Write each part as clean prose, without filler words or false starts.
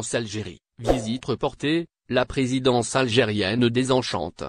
France-Algérie, visite reportée, la présidence algérienne désenchante.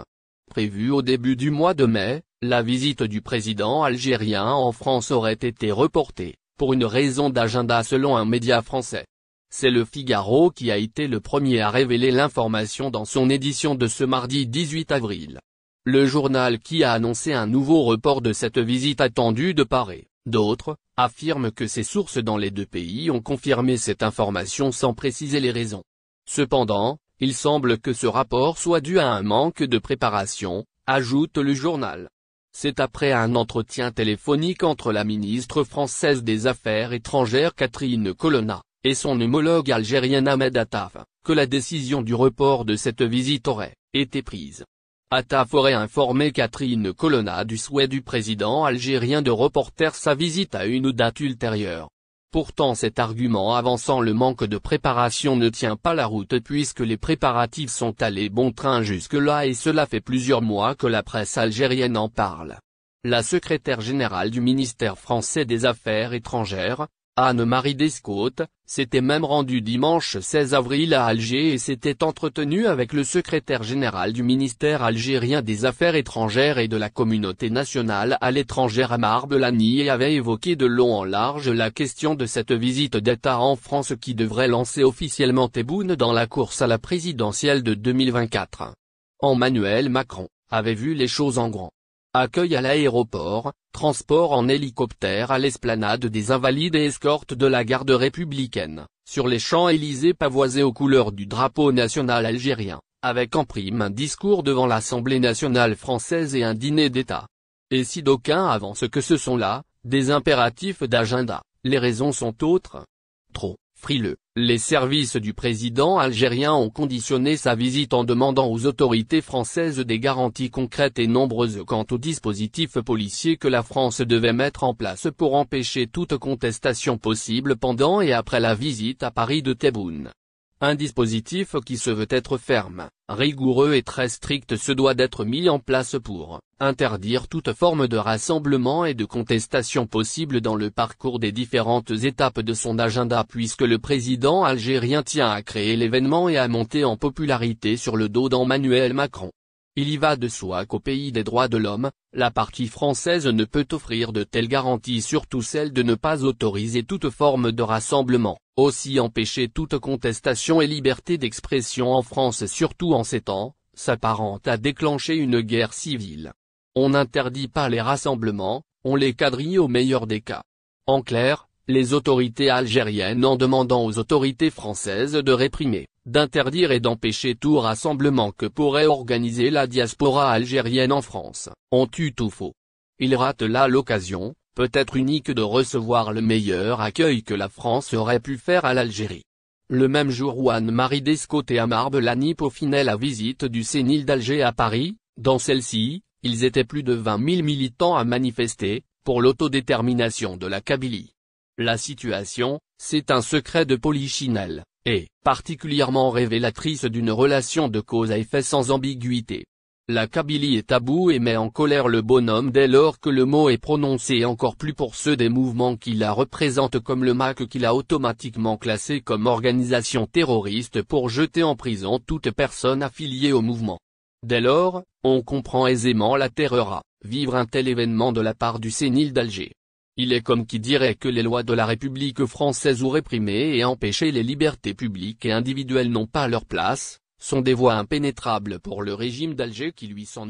Prévue au début du mois de mai, la visite du président algérien en France aurait été reportée, pour une raison d'agenda selon un média français. C'est Le Figaro qui a été le premier à révéler l'information dans son édition de ce mardi 18 avril. Le journal qui a annoncé un nouveau report de cette visite attendue de part et d'autre, affirme que ses sources dans les deux pays ont confirmé cette information sans préciser les raisons. Cependant, il semble que ce rapport soit dû à un manque de préparation, ajoute le journal. C'est après un entretien téléphonique entre la ministre française des Affaires étrangères Catherine Colonna et son homologue algérien Ahmed Attaf, que la décision du report de cette visite aurait été prise. Attaf aurait informé Catherine Colonna du souhait du président algérien de reporter sa visite à une date ultérieure. Pourtant cet argument avançant le manque de préparation ne tient pas la route puisque les préparatifs sont allés bon train jusque-là et cela fait plusieurs mois que la presse algérienne en parle. La secrétaire générale du ministère français des Affaires étrangères, Anne-Marie Descotes, s'était même rendue dimanche 16 avril à Alger et s'était entretenue avec le secrétaire général du ministère algérien des Affaires étrangères et de la communauté nationale à l'étranger Amar Belani et avait évoqué de long en large la question de cette visite d'État en France qui devrait lancer officiellement Tebboune dans la course à la présidentielle de 2024. Emmanuel Macron avait vu les choses en grand. Accueil à l'aéroport, transport en hélicoptère à l'esplanade des Invalides et escorte de la garde républicaine, sur les Champs-Élysées pavoisés aux couleurs du drapeau national algérien, avec en prime un discours devant l'Assemblée nationale française et un dîner d'État. Et si d'aucuns avancent que ce sont là, des impératifs d'agenda, les raisons sont autres. Trop frileux, les services du président algérien ont conditionné sa visite en demandant aux autorités françaises des garanties concrètes et nombreuses quant au dispositif policier que la France devait mettre en place pour empêcher toute contestation possible pendant et après la visite à Paris de Tebboune. Un dispositif qui se veut être ferme, rigoureux et très strict se doit d'être mis en place pour interdire toute forme de rassemblement et de contestation possible dans le parcours des différentes étapes de son agenda puisque le président algérien tient à créer l'événement et à monter en popularité sur le dos d'Emmanuel Macron. Il y va de soi qu'au pays des droits de l'homme, la partie française ne peut offrir de telles garanties, surtout celle de ne pas autoriser toute forme de rassemblement, aussi empêcher toute contestation et liberté d'expression en France surtout en ces temps, s'apparente à déclencher une guerre civile. On n'interdit pas les rassemblements, on les quadrille au meilleur des cas. En clair, les autorités algériennes en demandant aux autorités françaises de réprimer, d'interdire et d'empêcher tout rassemblement que pourrait organiser la diaspora algérienne en France, ont eu tout faux. Ils ratent là l'occasion, peut-être unique de recevoir le meilleur accueil que la France aurait pu faire à l'Algérie. Le même jour où Anne-Marie Descotes et Amar Belani peaufinaient la visite du Sénil d'Alger à Paris, dans celle-ci, ils étaient plus de 20 000 militants à manifester, pour l'autodétermination de la Kabylie. La situation, c'est un secret de polichinelle, est particulièrement révélatrice d'une relation de cause à effet sans ambiguïté. La Kabylie est tabou et met en colère le bonhomme dès lors que le mot est prononcé, encore plus pour ceux des mouvements qui la représentent comme le MAC qui l'a automatiquement classé comme organisation terroriste pour jeter en prison toute personne affiliée au mouvement. Dès lors, on comprend aisément la terreur à vivre un tel événement de la part du Sénil d'Alger. Il est comme qui dirait que les lois de la République française où réprimer et empêcher les libertés publiques et individuelles n'ont pas leur place, sont des voies impénétrables pour le régime d'Alger qui lui s'en